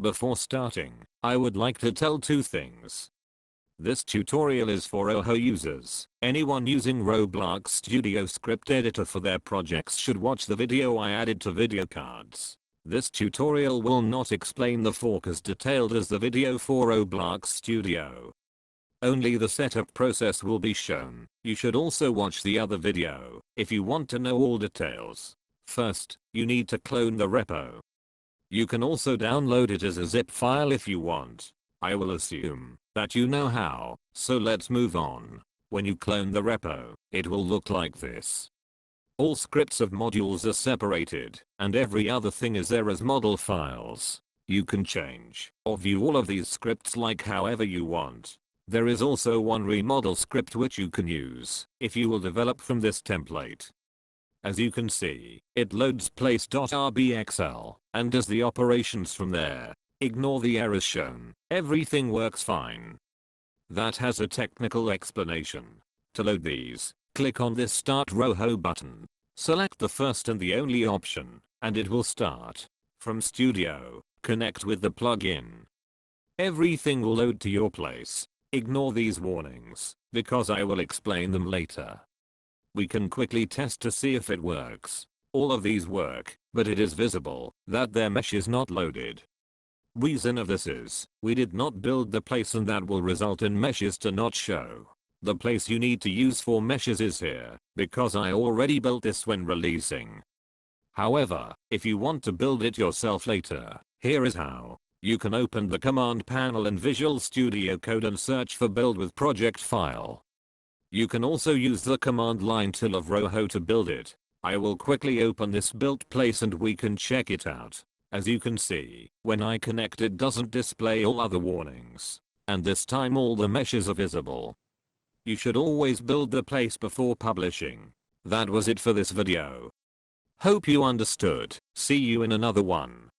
Before starting, I would like to tell two things. This tutorial is for Oho users. Anyone using Roblox Studio Script Editor for their projects should watch the video I added to video cards. This tutorial will not explain the fork as detailed as the video for Roblox Studio. Only the setup process will be shown. You should also watch the other video if you want to know all details. First, you need to clone the repo. You can also download it as a zip file if you want. I will assume that you know how, so let's move on. When you clone the repo, it will look like this. All scripts of modules are separated, and every other thing is there as model files. You can change or view all of these scripts like however you want. There is also one remodel script which you can use if you will develop from this template. As you can see, it loads place.rbxl and does the operations from there. Ignore the errors shown, everything works fine. That has a technical explanation. To load these, click on this Start Roho button. Select the first and the only option, and it will start. From Studio, connect with the plugin. Everything will load to your place. Ignore these warnings, because I will explain them later. We can quickly test to see if it works. All of these work, but it is visible that their mesh is not loaded. Reason of this is, we did not build the place and that will result in meshes to not show. The place you need to use for meshes is here, because I already built this when releasing. However, if you want to build it yourself later, here is how. You can open the command panel in Visual Studio Code and search for build with project file. You can also use the command line tool of Roho to build it. I will quickly open this built place and we can check it out. As you can see, when I connect it doesn't display all other warnings. And this time all the meshes are visible. You should always build the place before publishing. That was it for this video. Hope you understood. See you in another one.